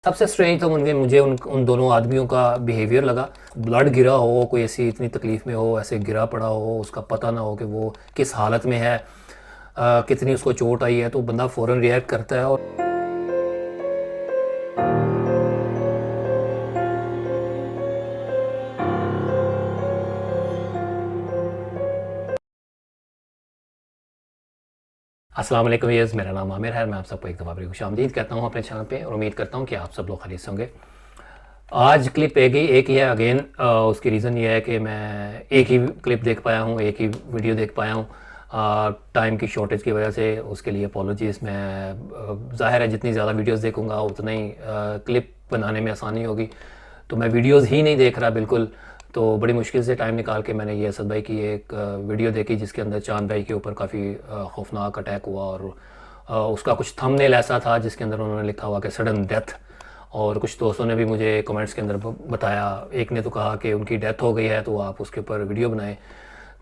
सबसे स्ट्रेंज तो मुझे उन दोनों आदमियों का बिहेवियर लगा। ब्लड गिरा हो, कोई ऐसी इतनी तकलीफ़ में हो, ऐसे गिरा पड़ा हो, उसका पता ना हो कि वो किस हालत में है, कितनी उसको चोट आई है, तो बंदा फ़ौरन रिएक्ट करता है। और अस्सलाम वालेकुम व्यूअर्स, मेरा नाम आमिर है। मैं आप सबको एक दफ़ा फिर खुशामदीद कहता हूँ अपने चैनल पे और उम्मीद करता हूँ कि आप सब लोग खैरियत से होंगे। आज क्लिप एक ही है अगेन। उसकी रीज़न ये है कि मैं एक ही क्लिप देख पाया हूँ, एक ही वीडियो देख पाया हूँ। टाइम की शॉर्टेज की वजह से उसके लिए अपॉलॉजीज़। मैं ज़ाहिर है जितनी ज़्यादा वीडियोस देखूँगा उतना ही क्लिप बनाने में आसानी होगी, तो मैं वीडियोस ही नहीं देख रहा बिल्कुल। तो बड़ी मुश्किल से टाइम निकाल के मैंने ये असद भाई की एक वीडियो देखी जिसके अंदर चांद भाई के ऊपर काफ़ी खौफनाक अटैक हुआ। और उसका कुछ थंबनेल ऐसा था जिसके अंदर उन्होंने लिखा हुआ कि सडन डेथ। और कुछ दोस्तों ने भी मुझे कमेंट्स के अंदर बताया, एक ने तो कहा कि उनकी डेथ हो गई है तो आप उसके ऊपर वीडियो बनाएं।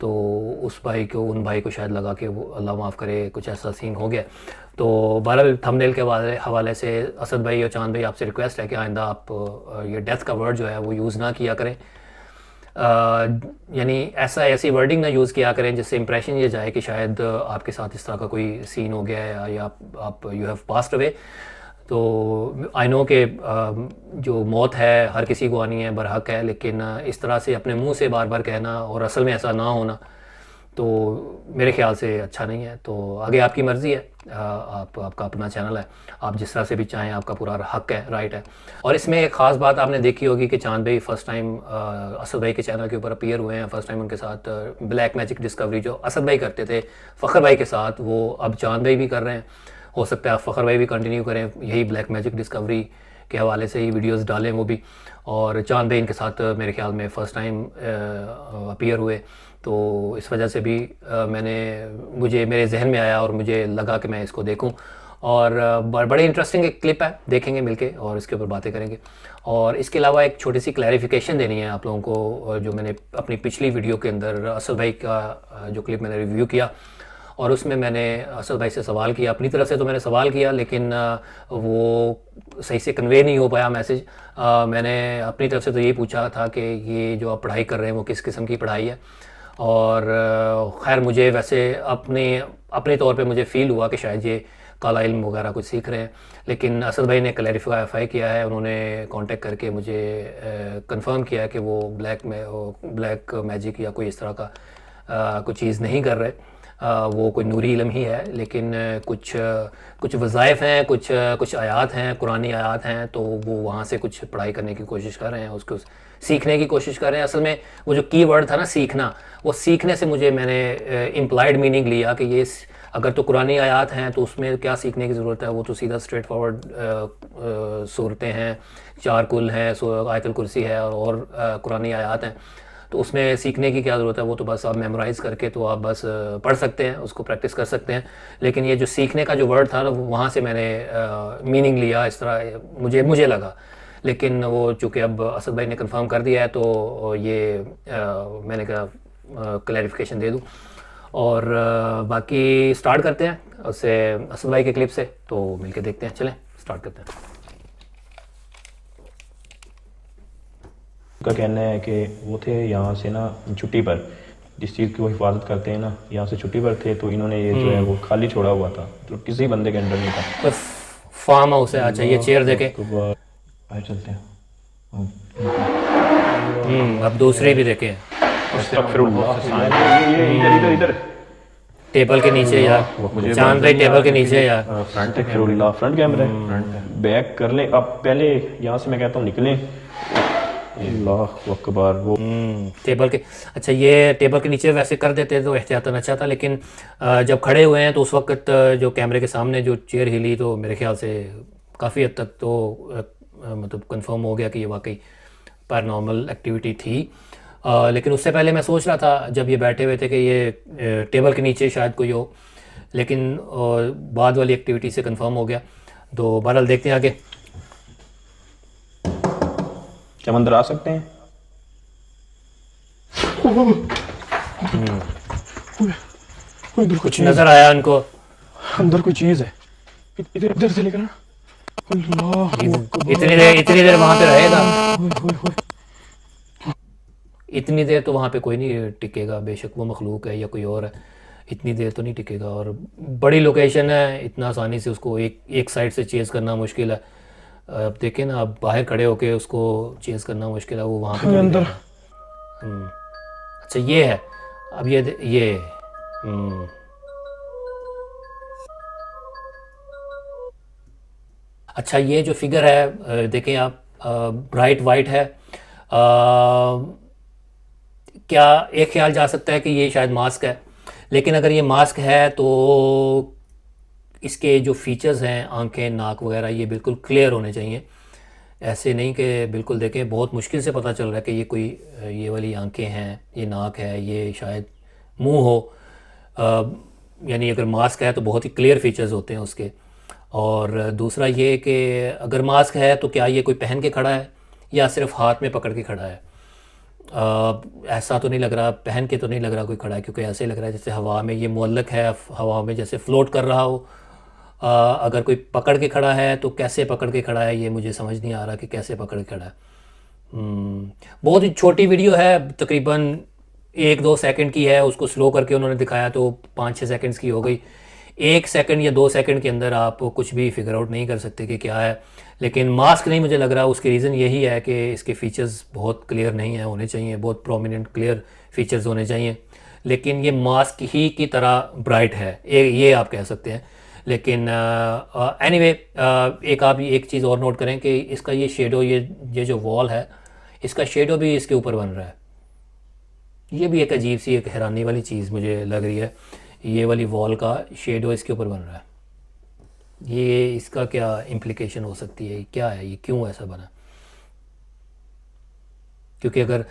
तो उन भाई को शायद लगा कि वो अल्लाह माफ़ करे कुछ ऐसा सीन हो गया। तो बहरहाल थंबनेल के हवाले से असद भाई और चांद भाई आपसे रिक्वेस्ट है कि आइंदा आप ये डेथ का वर्ड जो है वो यूज़ ना किया करें। यानी ऐसी वर्डिंग ना यूज़ किया करें जिससे इंप्रेशन ये जाए कि शायद आपके साथ इस तरह का कोई सीन हो गया है या आप यू हैव पास्ट अवे। तो आई नो कि जो मौत है हर किसी को आनी है, बरहक है, लेकिन इस तरह से अपने मुंह से बार बार कहना और असल में ऐसा ना होना तो मेरे ख्याल से अच्छा नहीं है। तो आगे आपकी मर्ज़ी है, आपका अपना चैनल है, आप जिस तरह से भी चाहें, आपका पूरा हक है, राइट है। और इसमें एक ख़ास बात आपने देखी होगी कि चांद भाई फ़र्स्ट टाइम असद भाई के चैनल के ऊपर अपीयर हुए हैं। फ़र्स्ट टाइम उनके साथ ब्लैक मैजिक डिस्कवरी जो असद भाई करते थे फ़खर भाई के साथ, वो अब चांद भाई भी कर रहे हैं। हो सकता है फ़खर भाई भी कंटिन्यू करें, यही ब्लैक मैजिक डिस्कवरी के हवाले से ही वीडियोस डालें वो भी। और चांद भाई इनके साथ मेरे ख्याल में फ़र्स्ट टाइम अपीयर हुए, तो इस वजह से भी मुझे मेरे जहन में आया और मुझे लगा कि मैं इसको देखूं। और बड़े इंटरेस्टिंग एक क्लिप है, देखेंगे मिलके और इसके ऊपर बातें करेंगे। और इसके अलावा एक छोटी सी क्लैरिफिकेशन देनी है आप लोगों को, जो मैंने अपनी पिछली वीडियो के अंदर असद भाई का जो क्लिप मैंने रिव्यू किया और उसमें मैंने असद भाई से सवाल किया। अपनी तरफ से तो मैंने सवाल किया लेकिन वो सही से कन्वे नहीं हो पाया मैसेज। मैंने अपनी तरफ से तो यही पूछा था कि ये जो आप पढ़ाई कर रहे हैं वो किस किस्म की पढ़ाई है। और खैर मुझे वैसे अपने तौर पे मुझे फ़ील हुआ कि शायद ये काला इल्म वगैरह कुछ सीख रहे हैं। लेकिन असद भाई ने क्लैरिफाई किया है, उन्होंने कांटेक्ट करके मुझे कंफर्म किया है कि वो ब्लैक मैजिक या कोई इस तरह का कुछ चीज़ नहीं कर रहे। वो कोई नूरी इल्म ही है, लेकिन कुछ वज़ाइफ हैं, कुछ आयात हैं, कुरानी आयात हैं, तो वो वहाँ से कुछ पढ़ाई करने की कोशिश कर रहे हैं, उसको सीखने की कोशिश कर रहे हैं। असल में वो जो की वर्ड था ना सीखना, वो सीखने से मैंने इम्प्लाइड मीनिंग लिया कि ये अगर तो कुरानी आयात हैं तो उसमें क्या सीखने की ज़रूरत है, वो तो सीधा स्ट्रेट फॉरवर्ड सूरतें हैं, 4 कुल हैं, आयतुल कुर्सी है और कुरानी आयात हैं, तो उसमें सीखने की क्या ज़रूरत है। वो तो बस आप मेमोराइज़ करके तो आप बस पढ़ सकते हैं, उसको प्रैक्टिस कर सकते हैं। लेकिन ये जो सीखने का जो वर्ड था ना, वहाँ से मैंने मीनिंग लिया, इस तरह मुझे लगा। लेकिन वो चूँकि अब असद भाई ने कंफर्म कर दिया है तो ये मैंने कहा क्लैरिफिकेशन दे दूँ। और बाकी स्टार्ट करते हैं उससे असद भाई के क्लिप से, तो मिलके देखते हैं। चलें स्टार्ट करते हैं। उनका कहना है कि वो थे यहाँ से ना छुट्टी पर, जिस चीज़ की वो हिफाजत करते हैं ना, यहाँ से छुट्टी पर थे, तो इन्होंने ये जो है वो खाली छोड़ा हुआ था, तो किसी बंदे के अंडर नहीं था। कोई फार्म हाउस है, अच्छा ये चेयर देखे। बाहर चलते हैं। अब दूसरे भी देखे हैं ये इधर इधर इधर टेबल के नीचे यार, चांद भाई टेबल के नीचे यार। फ्रंट कैमरा है, बैक कर ले। अब पहले यहाँ से मैं कहता हूँ निकलें। अल्लाह अकबर। वो टेबल के, अच्छा ये टेबल के नीचे वैसे कर देते तो एहतियातन अच्छा था, लेकिन जब खड़े हुए हैं तो उस वक्त जो कैमरे के सामने जो चेयर हिली तो मेरे ख्याल से काफ़ी हद तक तो मतलब कंफर्म हो गया कि ये वाकई पैरानॉर्मल एक्टिविटी थी। लेकिन उससे पहले मैं सोच रहा था जब ये बैठे हुए थे कि ये टेबल के नीचे शायद कोई हो, लेकिन बाद वाली एक्टिविटी से कंफर्म हो गया। तो बहरहाल देखते हैं आगे। क्या हम अंदर आ सकते हैं? कुछ नज़र आया उनको, अंदर कोई चीज है। इधर इधर से लेकर ना। इतनी देर वहां पे रहेगा, इतनी देर तो वहाँ पे कोई नहीं टिकेगा, बेशक वो मखलूक है या कोई और है, इतनी देर तो नहीं टिकेगा। और बड़ी लोकेशन है, इतना आसानी से उसको एक साइड से चेज़ करना मुश्किल है। अब देखें ना, आप बाहर खड़े होके उसको चेज़ करना मुश्किल है, वो वहाँ पे अंदर। अच्छा ये है, अब ये अच्छा ये जो फिगर है देखें आप, ब्राइट वाइट है। क्या एक ख्याल जा सकता है कि ये शायद मास्क है, लेकिन अगर ये मास्क है तो इसके जो फीचर्स हैं, आंखें, नाक वगैरह, ये बिल्कुल क्लियर होने चाहिए। ऐसे नहीं कि बिल्कुल देखें, बहुत मुश्किल से पता चल रहा है कि ये कोई ये वाली आंखें हैं, ये नाक है, ये शायद मुंह हो। यानी अगर मास्क है तो बहुत ही क्लियर फीचर्स होते हैं उसके। और दूसरा ये कि अगर मास्क है तो क्या ये कोई पहन के खड़ा है या सिर्फ हाथ में पकड़ के खड़ा है। ऐसा तो नहीं लग रहा, पहन के तो नहीं लग रहा कोई खड़ा है, क्योंकि ऐसे लग रहा है जैसे हवा में ये मुअल्लक है, हवा में जैसे फ्लोट कर रहा हो। अगर कोई पकड़ के खड़ा है तो कैसे पकड़ के खड़ा है, ये मुझे समझ नहीं आ रहा कि कैसे पकड़ के खड़ा है। बहुत ही छोटी वीडियो है, तकरीबन 1-2 सेकंड की है, उसको स्लो करके उन्होंने दिखाया तो 5-6 सेकंड्स की हो गई। 1 सेकंड या 2 सेकंड के अंदर आप कुछ भी फिगर आउट नहीं कर सकते कि क्या है। लेकिन मास्क नहीं मुझे लग रहा, उसकी रीज़न यही है कि इसके फीचर्स बहुत क्लियर नहीं है, होने चाहिए बहुत प्रोमिनेंट क्लियर फीचर्स होने चाहिए। लेकिन ये मास्क ही की तरह ब्राइट है, ये आप कह सकते हैं। लेकिन एनीवे एक आप एक चीज़ और नोट करें कि इसका ये शेडो, ये जो वॉल है, इसका शेडो भी इसके ऊपर बन रहा है। ये भी एक अजीब सी, एक हैरानी वाली चीज़ मुझे लग रही है। ये वाली वॉल का शेडो इसके ऊपर बन रहा है, ये इसका क्या इम्प्लिकेशन हो सकती है, क्या है, ये क्यों ऐसा बना। क्योंकि अगर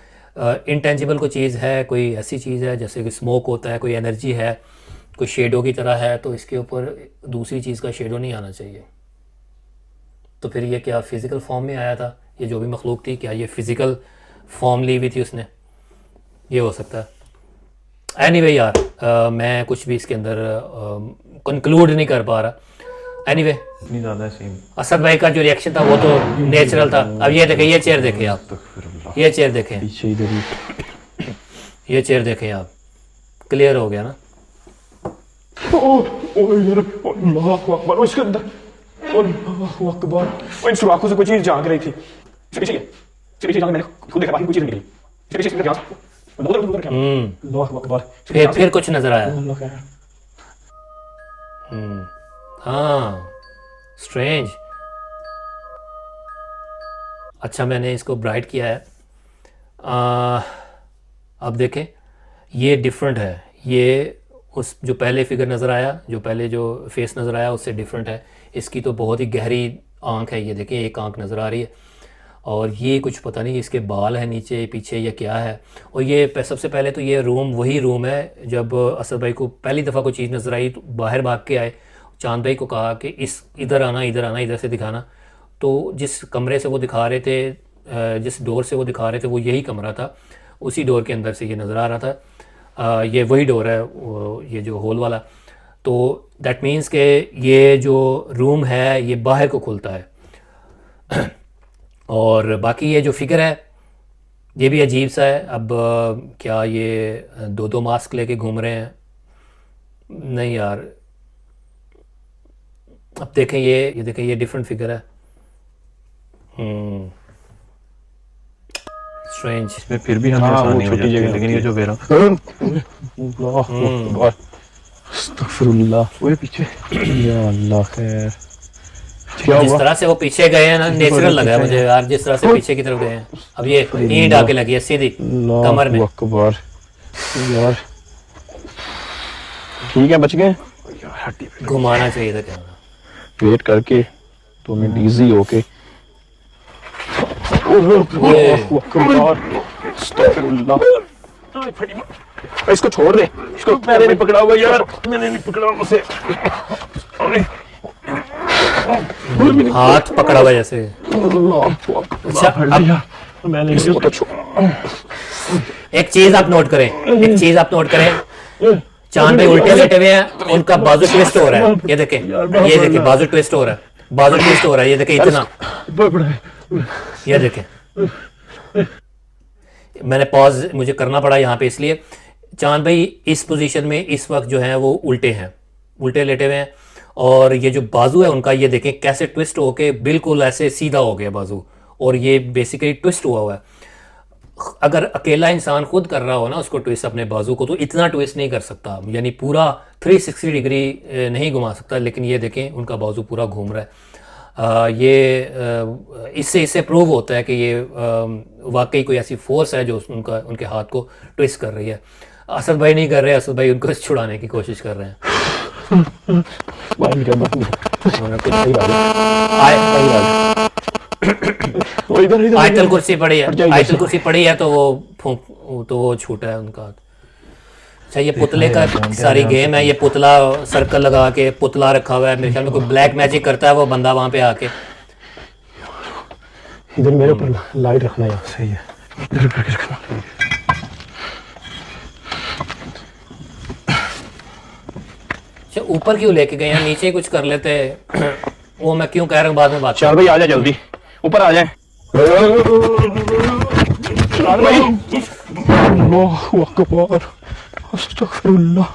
इंटेंजिबल कोई चीज़ है, कोई ऐसी चीज़ है जैसे कि स्मोक होता है, कोई एनर्जी है, कोई शेडो की तरह है, तो इसके ऊपर दूसरी चीज़ का शेडो नहीं आना चाहिए। तो फिर ये क्या फ़िज़िकल फॉर्म में आया था, ये जो भी मखलूक थी, क्या ये फ़िज़िकल फॉर्म ली हुई थी उसने, ये हो सकता है। एनीवे यार, मैं कुछ भी इसके अंदर कंक्लूड नहीं कर पा रहा। एनीवे इतनी ज़्यादा सेम। असद भाई का जो रिएक्शन था वो तो नेचुरल था। अब ये देखें, ये चेयर देखें आप, ये चेयर देखें, पीछे इधर ही ये चेयर देखें आप, क्लियर हो गया ना। यार, अल्लाह अकबर, इसके अंदर अल्लाह अकबर, इन सुराखों से कोई चीज झांक रही थी। पीछे मैंने खुद देखा, बाकी कोई चीज नहीं निकली। अल्लाह अकबर, फिर कुछ नजर आया। हाँ, स्ट्रेंज। अच्छा मैंने इसको ब्राइट किया है। अब देखें, ये डिफरेंट है, ये उस जो पहले फिगर नज़र आया, जो पहले जो फेस नज़र आया उससे डिफरेंट है। इसकी तो बहुत ही गहरी आंख है, ये देखें एक आंख नज़र आ रही है, और ये कुछ पता नहीं इसके बाल है नीचे पीछे या क्या है। और ये सबसे पहले तो ये रूम वही रूम है जब असद भाई को पहली दफ़ा कोई चीज़ नज़र आई तो बाहर भाग के आए, चांद भाई को कहा कि इधर आना, इधर से दिखाना। तो जिस कमरे से वो दिखा रहे थे, जिस डोर से वो दिखा रहे थे, वो यही कमरा था, उसी डोर के अंदर से ये नज़र आ रहा था। ये वही डोर है, ये जो होल वाला। तो दैट मीन्स के ये जो रूम है ये बाहर को खुलता है। और बाकी ये जो फिगर है ये भी अजीब सा है। अब क्या ये 2-2 मास्क लेके घूम रहे हैं? नहीं यार, अब देखें, ये देखें, ये डिफरेंट फिगर है। स्ट्रेंज। इसमें फिर भी हमें आसानी हो जाती है, लेकिन ये जो वेरा अस्तगफिरुल्लाह, वो पीछे, या अल्लाह खैर, क्या जिस हुआ? तरह से वो पीछे गए हैं ना, नेचुरल लगा है मुझे यार, जिस तरह से पीछे की तरफ गए हैं। अब ये ईंट आके लगी है सीधी कमर में। अकबर यार, ठीक है, बच गए। घुमाना चाहिए था कैमरा। वेट करके तो मैं डीजी होके इसको छोड़ दे, इसको मैंने नहीं पकड़ा हुआ यार, मैंने नहीं पकड़ा उसे, हाथ पकड़ा हुआ जैसे। अच्छा अब मैंने इसको तो एक चीज आप नोट करें, एक चीज आप नोट करें, चांद भाई उल्टे लेटे हुए हैं, उनका बाजू ट्विस्ट हो रहा है। ये देखें बाजू ट्विस्ट हो रहा है। बाजू ट्विस्ट हो रहा है, ये देखें इतना, ये देखें। मैंने पॉज मुझे करना पड़ा यहाँ पे इसलिए, चांद भाई इस पोजीशन में इस वक्त जो है वो उल्टे हैं, उल्टे लेटे हुए हैं, और ये जो बाजू है उनका ये देखें कैसे ट्विस्ट होके बिल्कुल ऐसे सीधा हो गया बाजू, और ये बेसिकली ट्विस्ट हुआ है। अगर अकेला इंसान खुद कर रहा हो ना उसको ट्विस्ट अपने बाजू को, तो इतना ट्विस्ट नहीं कर सकता, यानी पूरा 360 डिग्री नहीं घुमा सकता, लेकिन ये देखें उनका बाजू पूरा घूम रहा है। इससे प्रूव होता है कि ये वाकई कोई ऐसी फोर्स है जो उनके हाथ को ट्विस्ट कर रही है। असद भाई नहीं कर रहे, असद भाई उनको छुड़ाने की कोशिश कर रहे हैं। आयतल कुर्सी पड़ी है, आयतल कुर्सी पड़ी है तो वो छूटा है उनका। अच्छा, ये पुतले का सारी गेम है, ये पुतला सर्कल लगा के पुतला रखा हुआ है, मेरे ख्याल में कोई ब्लैक मैजिक करता है वो बंदा वहां पे आके। इधर मेरे ऊपर लाइट रखना है, सही है, इधर करके रखना। अच्छा, ऊपर क्यों लेके गए हैं, नीचे कुछ कर लेते वो मैं क्यों कह रहा हूँ बाद में बात। चल भाई आ जा जल्दी, ऊपर आ जाए। अल्लाहु अकबर, अस्तगफिरुल्लाह।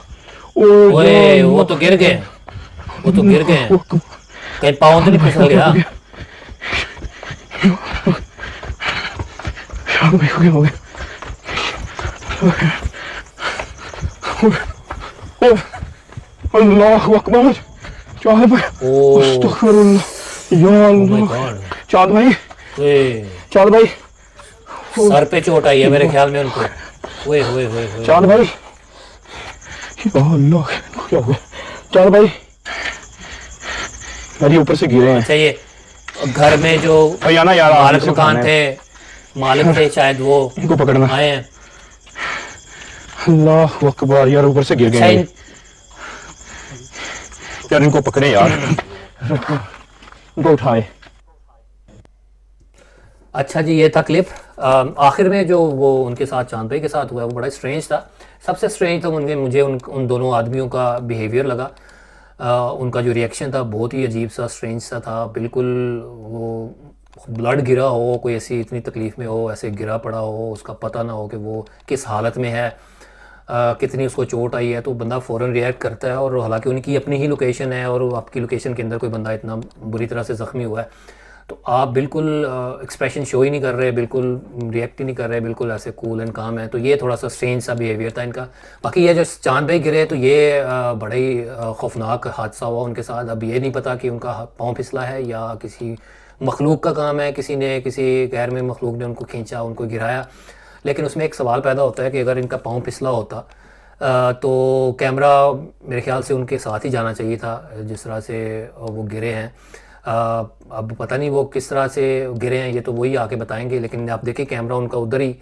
ओए वो तो गिर गए, वो तो गिर गए, कहीं पाँव तो नहीं फिसल गया। हो गया। अल्लाहु अकबर, चांद भाई, अस्तगफिरुल्लाह, या अल्लाह। चांद भाई, चांद भाई, सर पे चोट आई है मेरे ख्याल में उनको। ओए होए होए होए, चांद भाई, अल्लाह क्या हुआ? चांद भाई, अरे ऊपर से गिरे हैं। अच्छा, ये घर में जो भैया ना यार मालिक मकान थे, मालिक थे शायद, वो इनको पकड़ना आए हैं। अल्लाह अकबर, यार ऊपर से गिर गए हैं। यार इनको पकड़े यार, इनको उठाए। अच्छा जी, ये था क्लिप। आखिर में जो वो उनके साथ चांद भाई के साथ हुआ वो बड़ा स्ट्रेंज था। सबसे स्ट्रेंज तो मुझे उन दोनों आदमियों का बिहेवियर लगा। उनका जो रिएक्शन था बहुत ही अजीब सा, स्ट्रेंज सा था। बिल्कुल वो ब्लड गिरा हो, कोई ऐसी इतनी तकलीफ़ में हो, ऐसे गिरा पड़ा हो, उसका पता ना हो कि वो किस हालत में है, कितनी उसको चोट आई है, तो बंदा फ़ौरन रिएक्ट करता है। और हालांकि उनकी अपनी ही लोकेशन है और आपकी लोकेशन के अंदर कोई बंदा इतना बुरी तरह से ज़ख्मी हुआ है तो आप बिल्कुल एक्सप्रेशन शो ही नहीं कर रहे, बिल्कुल रिएक्ट ही नहीं कर रहे, बिल्कुल ऐसे कूल एंड काम है। तो ये थोड़ा सा स्ट्रेंज सा बिहेवियर था इनका। बाकी ये जो चांद भाई गिरे तो ये बड़ा ही खौफनाक हादसा हुआ उनके साथ। अब ये नहीं पता कि उनका पाँव फिसला है या किसी मखलूक का काम है, किसी गैर में मखलूक ने उनको खींचा, उनको गिराया। लेकिन उसमें एक सवाल पैदा होता है कि अगर इनका पाँव फिसला होता तो कैमरा मेरे ख्याल से उनके साथ ही जाना चाहिए था जिस तरह से वो गिरे हैं। अब पता नहीं वो किस तरह से गिरे हैं, ये तो वही आके बताएंगे। लेकिन आप देखें कैमरा उनका उधर ही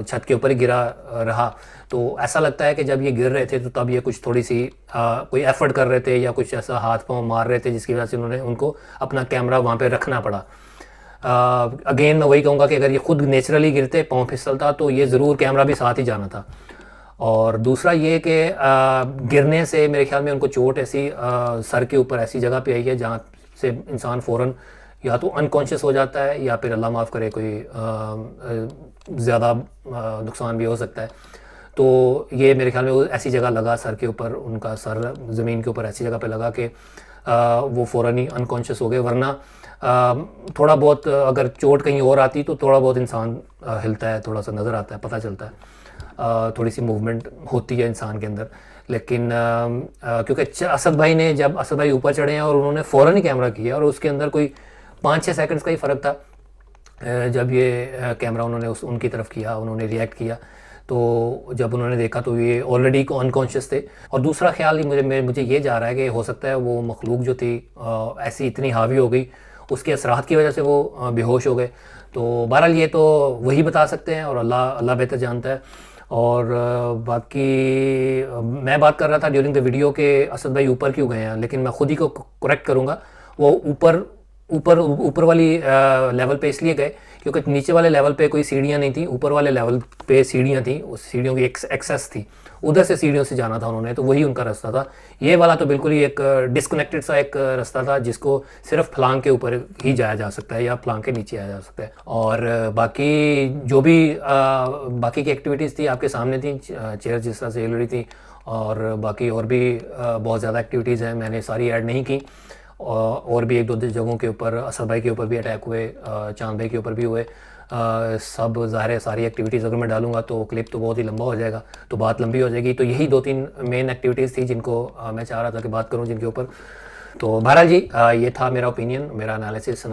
छत के ऊपर ही गिरा रहा, तो ऐसा लगता है कि जब ये गिर रहे थे तो तब ये कुछ थोड़ी सी कोई एफर्ट कर रहे थे या कुछ ऐसा हाथ पाँव मार रहे थे जिसकी वजह से उनको अपना कैमरा वहाँ पे रखना पड़ा। अगेन मैं वही कहूँगा कि अगर ये खुद नेचुरली गिरते, पाँव फिसलता, तो ये ज़रूर कैमरा भी साथ ही जाना था। और दूसरा ये कि गिरने से मेरे ख्याल में उनको चोट ऐसी सर के ऊपर ऐसी जगह पे आई है जहाँ से इंसान फ़ौरन या तो अनकॉन्शियस हो जाता है या फिर अल्लाह माफ़ करे कोई ज़्यादा नुकसान भी हो सकता है। तो ये मेरे ख्याल में वो ऐसी जगह लगा सर के ऊपर, उनका सर ज़मीन के ऊपर ऐसी जगह पे लगा कि वो फ़ौरन ही अनकॉन्शियस हो गए। वरना थोड़ा बहुत अगर चोट कहीं और आती तो थोड़ा बहुत इंसान हिलता है, थोड़ा सा नज़र आता है, पता चलता है, थोड़ी सी मूवमेंट होती है इंसान के अंदर। लेकिन क्योंकि असद भाई ने, जब असद भाई ऊपर चढ़े हैं और उन्होंने फ़ौरन ही कैमरा किया और उसके अंदर कोई 5-6 सेकंड्स का ही फ़र्क था जब ये कैमरा उन्होंने उनकी तरफ किया, उन्होंने रिएक्ट किया। तो जब उन्होंने देखा तो ये ऑलरेडी अनकॉन्शियस थे। और दूसरा ख्याल ही मुझे ये जा रहा है कि हो सकता है वो मखलूक जो थी ऐसी इतनी हावी हो गई, उसके असरात की वजह से वो बेहोश हो गए। तो बहरहाल ये तो वही बता सकते हैं और अल्लाह बेहतर जानता है। और बाकी मैं बात कर रहा था ड्यूरिंग द वीडियो के असद भाई ऊपर क्यों गए हैं, लेकिन मैं ख़ुद ही को करेक्ट करूँगा। वो ऊपर ऊपर ऊपर वाली लेवल पे इसलिए गए क्योंकि नीचे वाले लेवल पे कोई सीढ़ियाँ नहीं थी, ऊपर वाले लेवल पे सीढ़ियाँ थी, उस सीढ़ियों की एक्सेस थी, उधर से सीढ़ियों से जाना था उन्होंने, तो वही उनका रास्ता था। ये वाला तो बिल्कुल ही एक डिस्कनेक्टेड सा एक रास्ता था जिसको सिर्फ फलांग के ऊपर ही जाया जा सकता है या फलांग के नीचे आया जा सकता है। और बाकी जो भी बाकी की एक्टिविटीज़ थी आपके सामने थी, चेयर जिस तरह से हिल रही थी, और बाकी और भी बहुत ज़्यादा एक्टिविटीज़ हैं, मैंने सारी ऐड नहीं की। और भी एक दो जगहों के ऊपर असद भाई के ऊपर भी अटैक हुए, चांद भाई के ऊपर भी हुए। सब ज़ाहिर है सारी एक्टिविटीज़ अगर मैं डालूंगा तो क्लिप तो बहुत ही लंबा हो जाएगा, तो बात लंबी हो जाएगी। तो यही 2-3 मेन एक्टिविटीज़ थी जिनको मैं चाह रहा था कि बात करूं, जिनके ऊपर। तो बहरहाल जी ये था मेरा ओपिनियन, मेरा एनालिसिस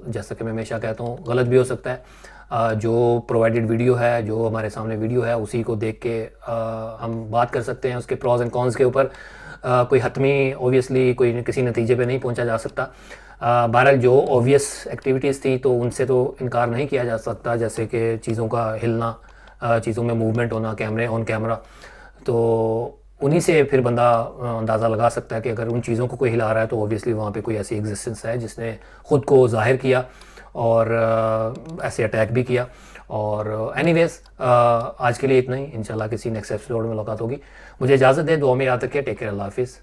जैसा कि मैं हमेशा कहता हूँ गलत भी हो सकता है। जो प्रोवाइडेड वीडियो है, जो हमारे सामने वीडियो है, उसी को देख के हम बात कर सकते हैं उसके प्रॉज एंड कॉन्स के ऊपर। कोई हतमी ऑब्वियसली कोई किसी नतीजे पे नहीं पहुंचा जा सकता। बहरहाल जो ऑब्वियस एक्टिविटीज़ थी तो उनसे तो इनकार नहीं किया जा सकता, जैसे कि चीज़ों का हिलना, चीज़ों में मूवमेंट होना, कैमरे ऑन कैमरा, तो उन्हीं से फिर बंदा अंदाज़ा लगा सकता है कि अगर उन चीज़ों को कोई हिला रहा है तो ऑब्वियसली वहाँ पे कोई ऐसी एग्जिस्टेंस है जिसने ख़ुद को ज़ाहिर किया और ऐसे अटैक भी किया। और एनीवेज आज के लिए इतना ही, इंशाल्लाह किसी नेक्स्ट एपिसोड में मुलाकात होगी। मुझे इजाज़त दे, दुआ में याद रखिए, टेक केयर, अल्लाह हाफिज़।